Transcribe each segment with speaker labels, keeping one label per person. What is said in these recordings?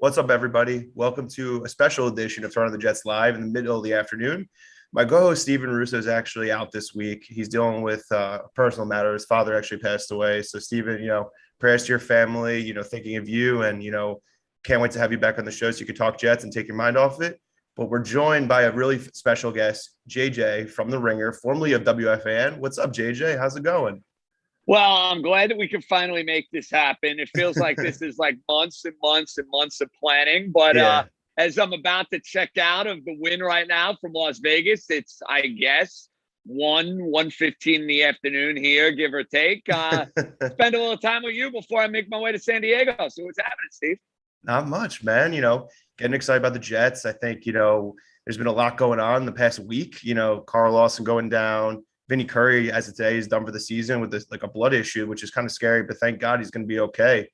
Speaker 1: What's up, everybody? Welcome to a special edition of Turn on the Jets Live in the middle of the afternoon. My co-host Steven Russo is actually out this week. He's dealing with a personal matter. His father actually passed away. So, Steven, prayers to your family. Thinking of you, and can't wait to have you back on the show so you can talk Jets and take your mind off it. But we're joined by a really special guest, JJ from The Ringer, formerly of WFAN. What's up, JJ? How's it going?
Speaker 2: Well, I'm glad that we can finally make this happen. It feels like this is like months and months and months of planning. But
Speaker 1: Yeah.
Speaker 2: as I'm about to check out of the win right now from Las Vegas, it's, I guess, 1:15 in the afternoon here, give or take. Spend a little time with you before I make my way to San Diego. So what's happening, Steve?
Speaker 1: Not much, man. Getting excited about the Jets. I think, there's been a lot going on the past week. Carl Lawson going down. Vinny Curry, as of today, is done for the season with this like a blood issue, which is kind of scary, but thank God he's going to be okay.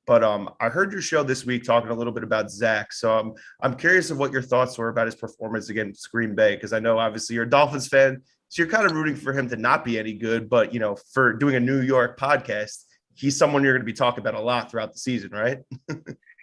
Speaker 1: But I heard your show this week talking a little bit about Zach. So I'm curious of what your thoughts were about his performance against Green Bay, because I know obviously you're a Dolphins fan, so you're kind of rooting for him to not be any good. But for doing a New York podcast, he's someone you're going to be talking about a lot throughout the season, right?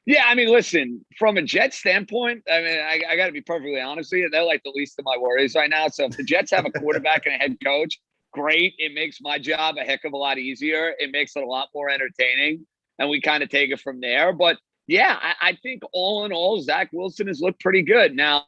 Speaker 2: Yeah, I mean, listen, from a Jets standpoint, I mean, I got to be perfectly honest with you. They're like the least of my worries right now. So if the Jets have a quarterback and a head coach, great. It makes my job a heck of a lot easier. It makes it a lot more entertaining. And we kind of take it from there. But yeah, I think all in all, Zach Wilson has looked pretty good. Now,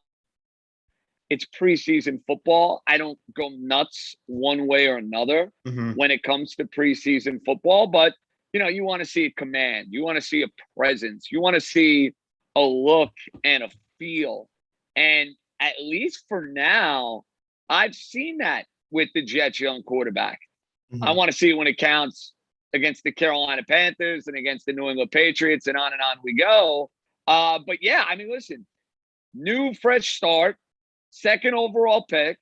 Speaker 2: it's preseason football. I don't go nuts one way or another
Speaker 1: Mm-hmm.
Speaker 2: when it comes to preseason football, but you want to see a command, you want to see a presence, you want to see a look and a feel. And at least for now, I've seen that with the Jets' young quarterback. I
Speaker 1: Mm-hmm.
Speaker 2: want to see when it counts against the Carolina Panthers and against the New England Patriots, and on we go. But yeah, I mean, listen, new fresh start, second overall pick.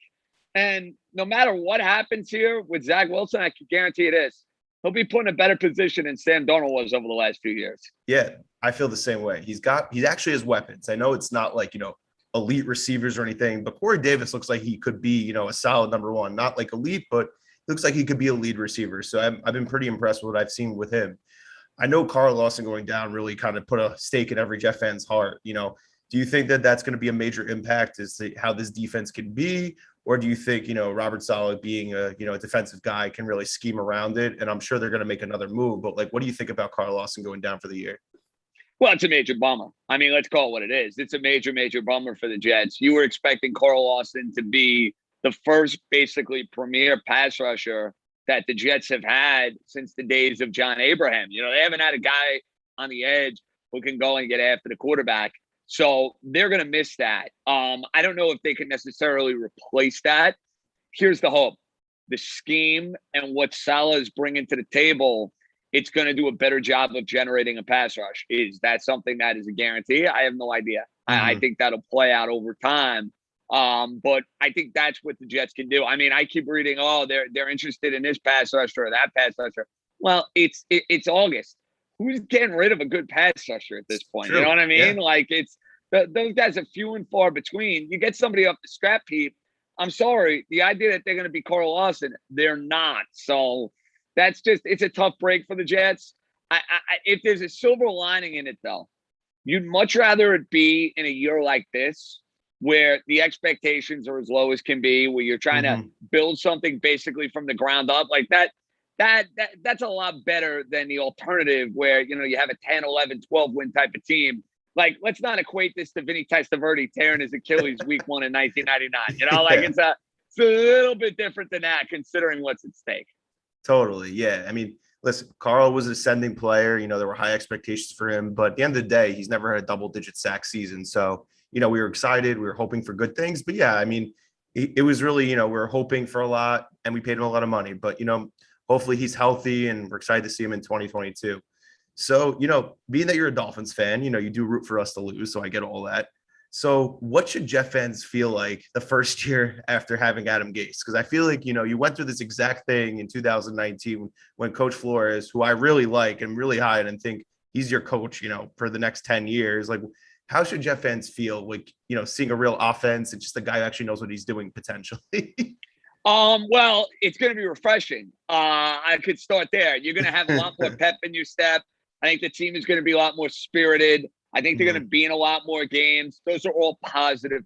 Speaker 2: And no matter what happens here with Zach Wilson, I can guarantee you this. He'll be put in a better position than Sam Darnold was over the last few years.
Speaker 1: Yeah, I feel the same way. He actually has weapons. I know it's not like, elite receivers or anything, but Corey Davis looks like he could be, a solid number one, not like elite, but looks like he could be a lead receiver. So I've been pretty impressed with what I've seen with him. I know Carl Lawson going down really kind of put a stake in every Jet fan's heart. Do you think that that's going to be a major impact as to how this defense can be? Or do you think, Robert Saleh being a defensive guy can really scheme around it? And I'm sure they're going to make another move, but like, what do you think about Carl Lawson going down for the year?
Speaker 2: Well, it's a major bummer. I mean, let's call it what it is. It's a major, major bummer for the Jets. You were expecting Carl Lawson to be the first basically premier pass rusher that the Jets have had since the days of John Abraham. They haven't had a guy on the edge who can go and get after the quarterback. So they're going to miss that. I don't know if they can necessarily replace that. Here's the hope. The scheme and what Saleh is bringing to the table, it's going to do a better job of generating a pass rush. Is that something that is a guarantee? I have no idea. I think that'll play out over time. But I think that's what the Jets can do. I mean, I keep reading, they're interested in this pass rusher or that pass rusher. Well, it's August. Who's getting rid of a good pass rusher at this point?
Speaker 1: True.
Speaker 2: You know what I mean?
Speaker 1: Yeah.
Speaker 2: Like those guys are few and far between. You get somebody off the scrap heap. I'm sorry. The idea that they're going to be Carl Lawson, they're not. So it's a tough break for the Jets. If there's a silver lining in it, though, you'd much rather it be in a year like this where the expectations are as low as can be, where you're trying to build something basically from the ground up like that. That's a lot better than the alternative where, you have a 10, 11, 12 win type of team. Like, let's not equate this to Vinny Testaverde tearing his Achilles week 1 in 1999. It's a little bit different than that considering what's at stake.
Speaker 1: Totally. Yeah. I mean, listen, Carl was an ascending player. There were high expectations for him, but at the end of the day, he's never had a double-digit sack season. So, we were excited. We were hoping for good things. But yeah, I mean, it was really, we were hoping for a lot and we paid him a lot of money. But, hopefully he's healthy and we're excited to see him in 2022. So, being that you're a Dolphins fan, you do root for us to lose. So I get all that. So what should Jet fans feel like the first year after having Adam Gase? Because I feel like, you went through this exact thing in 2019 when Coach Flores, who I really like and really high and think he's your coach, for the next 10 years. Like, how should Jet fans feel like, seeing a real offense and just a guy who actually knows what he's doing potentially?
Speaker 2: Well, it's going to be refreshing. I could start there. You're going to have a lot more pep in your step. I think the team is going to be a lot more spirited. I think they're going to be in a lot more games. Those are all positive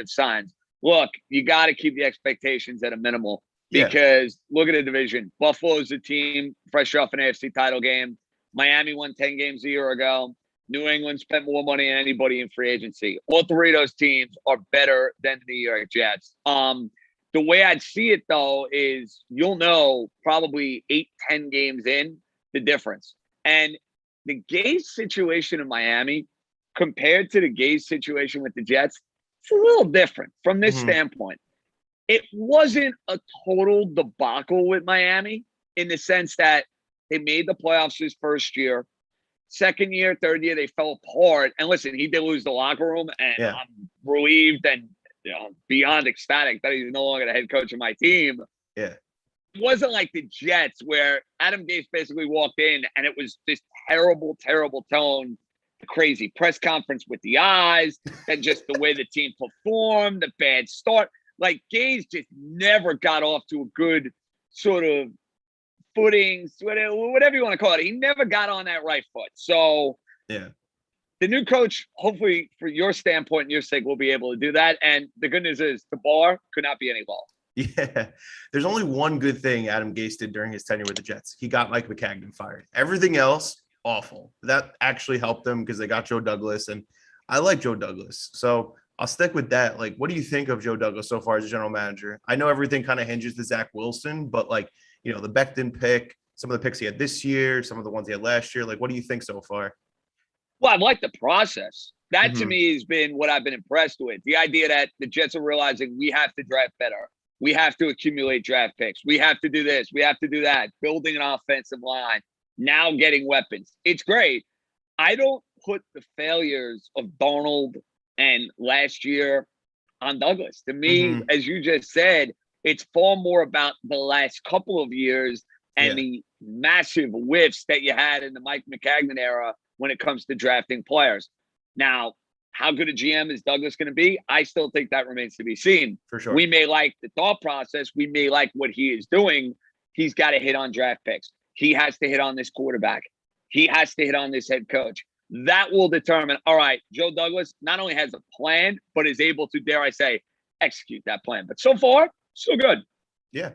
Speaker 2: signs. Look, you got to keep the expectations at a minimal because look at the division. Buffalo's a team fresh off an AFC title game. Miami won 10 games a year ago. New England spent more money than anybody in free agency. All three of those teams are better than the New York Jets. The way I'd see it, though, is you'll know probably 8-10 games in the difference. And the Gase situation in Miami compared to the Gase situation with the Jets, it's a little different from this standpoint. It wasn't a total debacle with Miami in the sense that they made the playoffs his first year. Second year, third year, they fell apart. And listen, he did lose the locker room, and I'm relieved and beyond ecstatic that he's no longer the head coach of my team.
Speaker 1: Yeah.
Speaker 2: It wasn't like the Jets where Adam Gase basically walked in and it was this terrible tone, the crazy press conference with the eyes, and just the way the team performed, the bad start. Like Gase just never got off to a good sort of footing, whatever you want to call it. He never got on that right foot. So the new coach, hopefully for your standpoint and your sake, will be able to do that. And the good news is the bar could not be any lower.
Speaker 1: Yeah. There's only one good thing Adam Gase did during his tenure with the Jets. He got Mike McCagnon fired. Everything else, awful. That actually helped them because they got Joe Douglas, and I like Joe Douglas. So I'll stick with that. Like, what do you think of Joe Douglas so far as a general manager? I know everything kind of hinges to Zach Wilson, but like, the Becton pick, some of the picks he had this year, some of the ones he had last year. Like, what do you think so far?
Speaker 2: Well, I like the process. That to me has been what I've been impressed with. The idea that the Jets are realizing we have to draft better. We have to accumulate draft picks. We have to do this. We have to do that. Building an offensive line. Now getting weapons. It's great. I don't put the failures of Darnold and last year on Douglas. To me, as you just said, it's far more about the last couple of years and the massive whiffs that you had in the Mike McCagnon era when it comes to drafting players. Now, how good a GM is Douglas going to be? I still think that remains to be seen.
Speaker 1: For sure.
Speaker 2: We may like the thought process. We may like what he is doing. He's got to hit on draft picks. He has to hit on this quarterback. He has to hit on this head coach. That will determine, all right, Joe Douglas not only has a plan, but is able to, dare I say, execute that plan. But so far, so good.
Speaker 1: Yeah.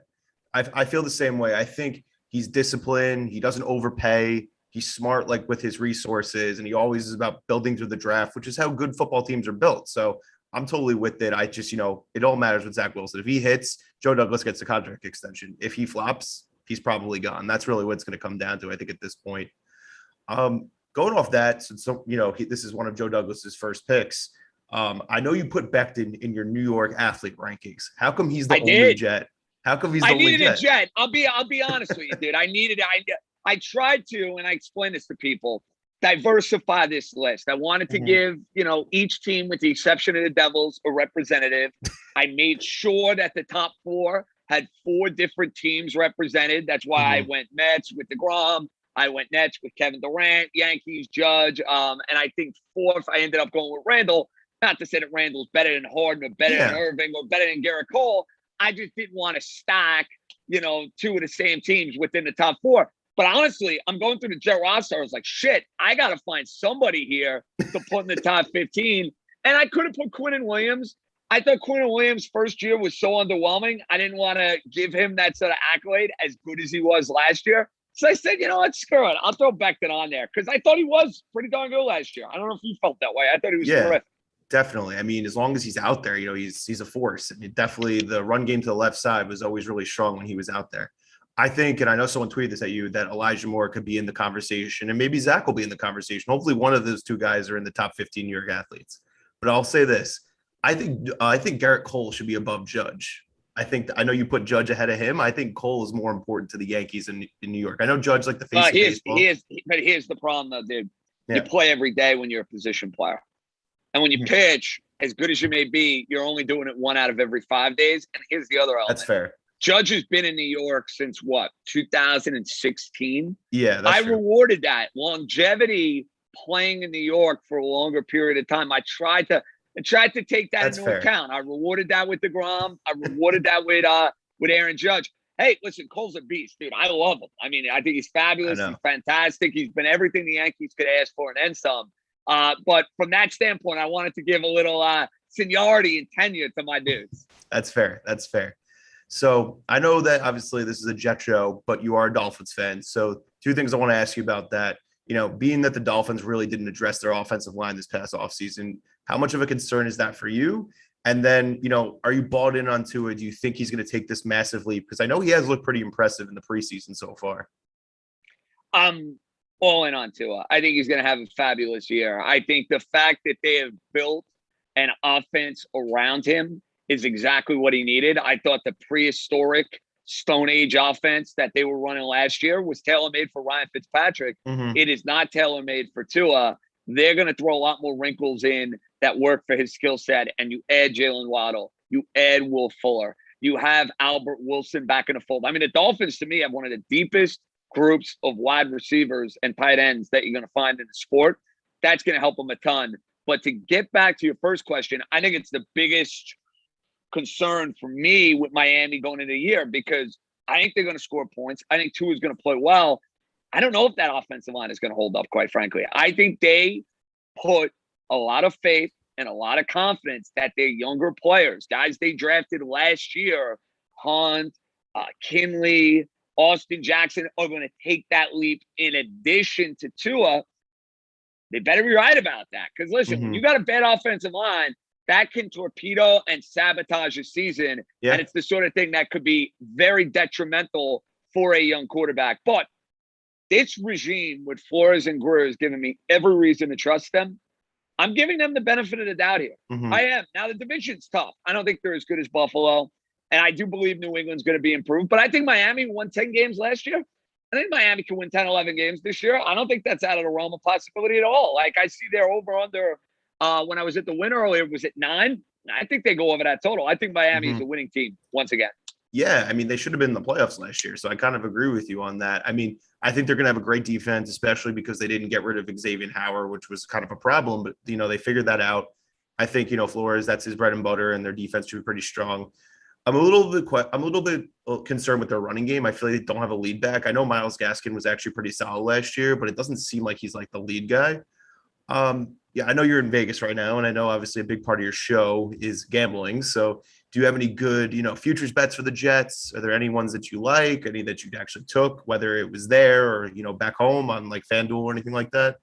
Speaker 1: I feel the same way. I think he's disciplined. He doesn't overpay. He's smart, like with his resources, and he always is about building through the draft, which is how good football teams are built. So I'm totally with it. I just, it all matters with Zach Wilson. If he hits, Joe Douglas gets the contract extension. If he flops, he's probably gone. That's really what it's going to come down to, I think, at this point. Going off that, since this is one of Joe Douglas's first picks. I know you put Becton in your New York athlete rankings. How come he's the only Jet? How come he's the only Jet?
Speaker 2: I needed a Jet. I'll be honest with you, dude. I tried to, and I explained this to people, diversify this list. I wanted to give, each team, with the exception of the Devils, a representative. I made sure that the top four had 4 different teams represented. That's why I went Mets with DeGrom. I went Nets with Kevin Durant, Yankees, Judge. And I think 4th, I ended up going with Randall. Not to say that Randall's better than Harden or better than Irving or better than Garrett Cole. I just didn't want to stack, 2 of the same teams within the top 4. But honestly, I'm going through the Jet roster. I was like, shit, I got to find somebody here to put in the top 15. And I could have put Quinnen Williams. I thought Quinnen Williams' first year was so underwhelming. I didn't want to give him that sort of accolade as good as he was last year. So I said, what, screw it. I'll throw Becton on there because I thought he was pretty darn good last year. I don't know if you felt that way. I thought he was terrific.
Speaker 1: Definitely. I mean, as long as he's out there, he's a force. And definitely the run game to the left side was always really strong when he was out there. I think, and I know someone tweeted this at you, that Elijah Moore could be in the conversation, and maybe Zach will be in the conversation. Hopefully one of those 2 guys are in the top 15 New York athletes. But I'll say this. I think Garrett Cole should be above Judge. I know you put Judge ahead of him. I think Cole is more important to the Yankees in New York. I know Judge like the face of baseball.
Speaker 2: But here's the problem, though, dude. You play every day when you're a position player. And when you pitch, as good as you may be, you're only doing it 1 out of every 5 days. And here's the other element.
Speaker 1: That's fair.
Speaker 2: Judge has been in New York since 2016?
Speaker 1: Yeah, that's true.
Speaker 2: Rewarded that longevity playing in New York for a longer period of time. I tried to take that into account. I rewarded that with DeGrom. I rewarded that with Aaron Judge. Hey, listen, Cole's a beast, dude. I love him. I mean, I think he's fabulous. He's fantastic. He's been everything the Yankees could ask for and then some. But from that standpoint, I wanted to give a little seniority and tenure to my dudes.
Speaker 1: That's fair. That's fair. So I know that obviously this is a Jet show, but you are a Dolphins fan. So two things I want to ask you about that. Being that the Dolphins really didn't address their offensive line this past offseason, how much of a concern is that for you? And then, are you bought in on Tua? Do you think he's going to take this massive leap? Because I know he has looked pretty impressive in the preseason so far.
Speaker 2: I'm all in on Tua. I think he's going to have a fabulous year. I think the fact that they have built an offense around him is exactly what he needed. I thought the prehistoric Stone Age offense that they were running last year was tailor-made for Ryan Fitzpatrick.
Speaker 1: Mm-hmm.
Speaker 2: It is not tailor-made for Tua. They're going to throw a lot more wrinkles in that work for his skill set. And you add Jalen Waddle, you add Will Fuller, you have Albert Wilson back in the fold. I mean, the Dolphins, to me, have one of the deepest groups of wide receivers and tight ends that you're going to find in the sport. That's going to help them a ton. But to get back to your first question, I think it's the biggest concern for me with Miami going into the year, because I think they're going to score points. I think Tua is going to play well. I don't know if that offensive line is going to hold up, quite frankly. I think they put a lot of faith and a lot of confidence that their younger players, guys they drafted last year, Hunt, Kinley, Austin Jackson, are going to take that leap in addition to Tua. They better be right about that. Because listen, when you got a bad offensive line, that can torpedo and sabotage a season. Yeah. And it's the sort of thing that could be very detrimental for a young quarterback. But this regime with Flores and Greer has given me every reason to trust them. I'm giving them the benefit of the doubt here. I am. Now, the division's tough. I don't think they're as good as Buffalo. And I do believe New England's going to be improved. But I think Miami won 10 games last year. I think Miami can win 10, 11 games this year. I don't think that's out of the realm of possibility at all. Like, I see their over-under when I was at the win earlier, was it 9? I think they go over that total. I think Miami is a winning team once again.
Speaker 1: Yeah, I mean, they should have been in the playoffs last year. So I kind of agree with you on that. I mean, I think they're going to have a great defense, especially because they didn't get rid of Xavier Howard, which was kind of a problem. But, they figured that out. I think, Flores, that's his bread and butter, and their defense should be pretty strong. I'm a little bit concerned with their running game. I feel like they don't have a lead back. I know Myles Gaskin was actually pretty solid last year, but it doesn't seem like he's like the lead guy. Yeah, I know you're in Vegas right now, and I know obviously a big part of your show is gambling. So do you have any good, futures bets for the Jets? Are there any ones that you like, any that you actually took, whether it was there or, back home on like FanDuel or anything like that?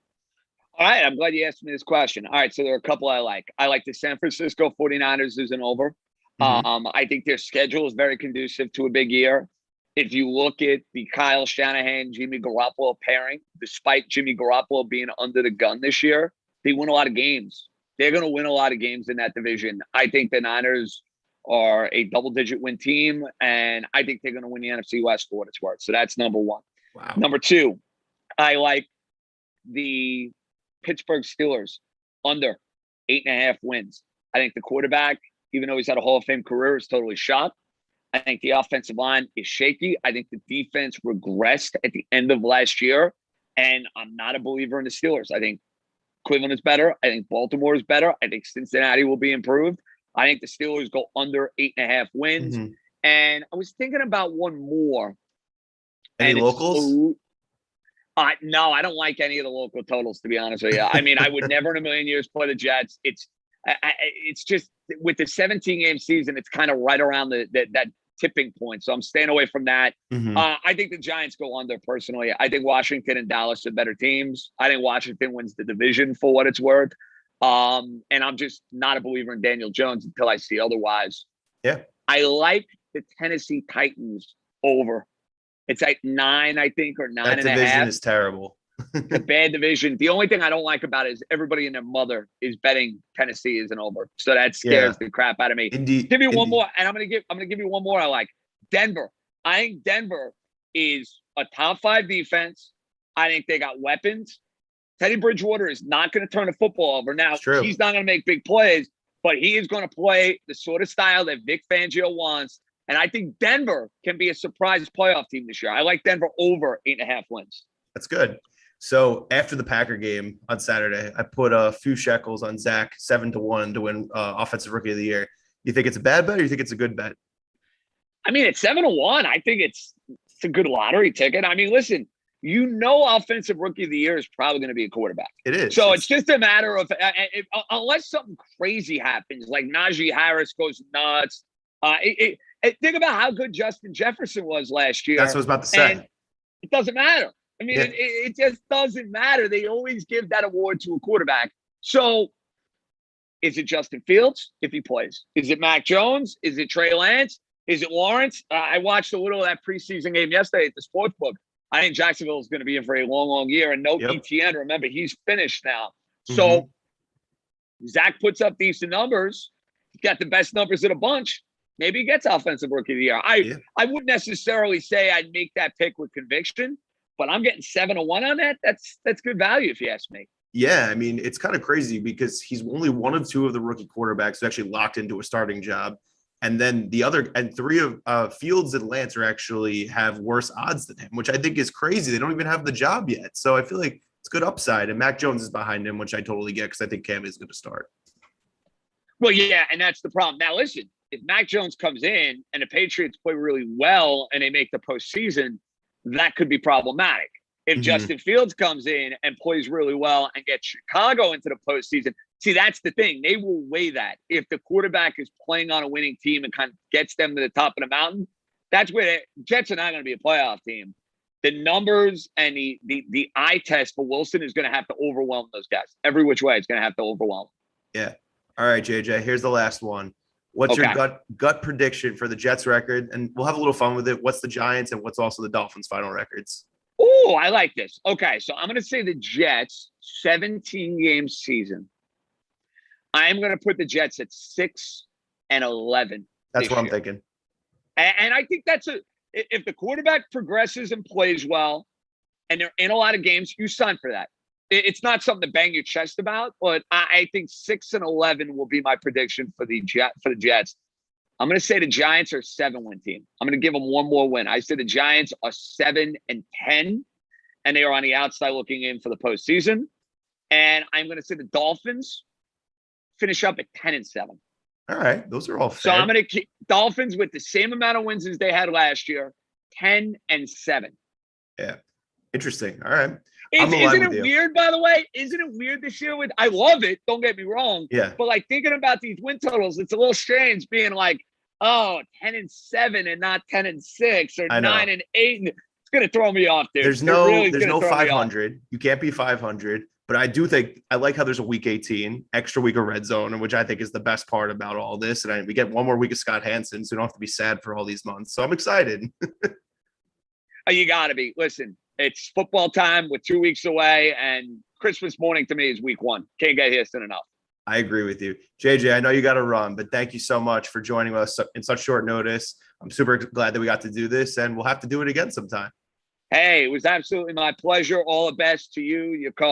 Speaker 2: All right, I'm glad you asked me this question. All right, so there are a couple I like. I like the San Francisco 49ers as an over. I think their schedule is very conducive to a big year. If you look at the Kyle Shanahan, Jimmy Garoppolo pairing, despite Jimmy Garoppolo being under the gun this year, they win a lot of games. They're going to win a lot of games in that division. I think the Niners are a double-digit win team, and I think they're going to win the NFC West for what it's worth. So that's number one.
Speaker 1: Wow.
Speaker 2: Number two, I like the Pittsburgh Steelers under 8.5 wins. I think the quarterback, even though he's had a Hall of Fame career, is totally shot. I think the offensive line is shaky. I think the defense regressed at the end of last year, and I'm not a believer in the Steelers. I think Cleveland is better. I think Baltimore is better. I think Cincinnati will be improved. I think the Steelers go under 8.5 wins. And I was thinking about one more.
Speaker 1: Any locals?
Speaker 2: No, I don't like any of the local totals, to be honest with you. I mean, I would never in a million years play the Jets. It's just with the 17-game season, it's kind of right around that tipping point. So I'm staying away from that. I think the Giants go under personally. I think Washington and Dallas are better teams. I think Washington wins the division for what it's worth. And I'm just not a believer in Daniel Jones until I see otherwise.
Speaker 1: Yeah.
Speaker 2: I like the Tennessee Titans over. It's like 9, I think, or 9.5.
Speaker 1: That division is terrible.
Speaker 2: It's a bad division. The only thing I don't like about it is everybody and their mother is betting Tennessee is an over. So that scares the crap out of me.
Speaker 1: Indeed.
Speaker 2: Give me one more, and I'm gonna give you one more I like. Denver. I think Denver is a top 5 defense. I think they got weapons. Teddy Bridgewater is not going to turn the football over. Now, he's not going to make big plays, but he is going to play the sort of style that Vic Fangio wants. And I think Denver can be a surprise playoff team this year. I like Denver over 8.5 wins.
Speaker 1: That's good. So after the Packer game on Saturday, I put a few shekels on Zach 7-1 to win Offensive Rookie of the Year. You think it's a bad bet or you think it's a good bet?
Speaker 2: I mean, it's 7-1. I think it's a good lottery ticket. I mean, listen, offensive rookie of the year is probably going to be a quarterback.
Speaker 1: It is.
Speaker 2: So it's just a matter of unless something crazy happens, like Najee Harris goes nuts. Think about how good Justin Jefferson was last year.
Speaker 1: That's what I was about to say.
Speaker 2: And it doesn't matter. I mean, it just doesn't matter. They always give that award to a quarterback. So is it Justin Fields if he plays? Is it Mac Jones? Is it Trey Lance? Is it Lawrence? I watched a little of that preseason game yesterday at the sportsbook. I think Jacksonville is going to be in for a long, long year. And no ETN. Remember, he's finished now. So Zach puts up decent numbers. He's got the best numbers of the bunch. Maybe he gets offensive rookie of the year. I wouldn't necessarily say I'd make that pick with conviction, but I'm getting 7-1 on that. That's good value if you ask me.
Speaker 1: Yeah, I mean, it's kind of crazy because he's only one of two of the rookie quarterbacks who actually locked into a starting job. And then three of Fields and Lance actually have worse odds than him, which I think is crazy. They don't even have the job yet. So I feel like it's good upside. And Mac Jones is behind him, which I totally get because I think Cam is going to start.
Speaker 2: Well, yeah, and that's the problem. Now, listen, if Mac Jones comes in and the Patriots play really well and they make the postseason, that could be problematic. If Justin Fields comes in and plays really well and gets Chicago into the postseason, see, that's the thing. They will weigh that. If the quarterback is playing on a winning team and kind of gets them to the top of the mountain, that's where Jets are not going to be a playoff team. The numbers and the eye test for Wilson is going to have to overwhelm those guys. Every which way, it's going to have to overwhelm.
Speaker 1: Yeah. All right, JJ, here's the last one. What's your gut prediction for the Jets record? And we'll have a little fun with it. What's the Giants and what's also the Dolphins' final records?
Speaker 2: Oh, I like this. Okay, so I'm going to say the Jets 17-game season. I am going to put the Jets at 6-11.
Speaker 1: That's what I'm thinking.
Speaker 2: And I think if the quarterback progresses and plays well, and they're in a lot of games, you sign for that. It's not something to bang your chest about, but I think 6-11 will be my prediction for the Jets. I'm going to say the Giants are a 7-win team. I'm going to give them one more win. I say the Giants are 7-10, and they are on the outside looking in for the postseason. And I'm going to say the Dolphins finish up at 10-7.
Speaker 1: All right, those are all fair.
Speaker 2: So I'm going to keep Dolphins with the same amount of wins as they had last year, 10-7.
Speaker 1: Yeah, interesting. All right.
Speaker 2: Isn't it weird, by the way? Isn't it weird this year? I love it. Don't get me wrong.
Speaker 1: Yeah.
Speaker 2: But like thinking about these win totals, it's a little strange being like, 10-7 and not 10-6 or 9-8. It's gonna throw me off, dude.
Speaker 1: There's no 500. You can't be 500. But I do think I like how there's a week 18, extra week of red zone, which I think is the best part about all this. And we get one more week of Scott Hansen, so we don't have to be sad for all these months. So I'm excited.
Speaker 2: You got to be. Listen, it's football time. We're 2 weeks away, and Christmas morning to me is week 1. Can't get here soon enough.
Speaker 1: I agree with you. JJ, I know you got to run, but thank you so much for joining us in such short notice. I'm super glad that we got to do this, and we'll have to do it again sometime.
Speaker 2: Hey, it was absolutely my pleasure. All the best to you, your co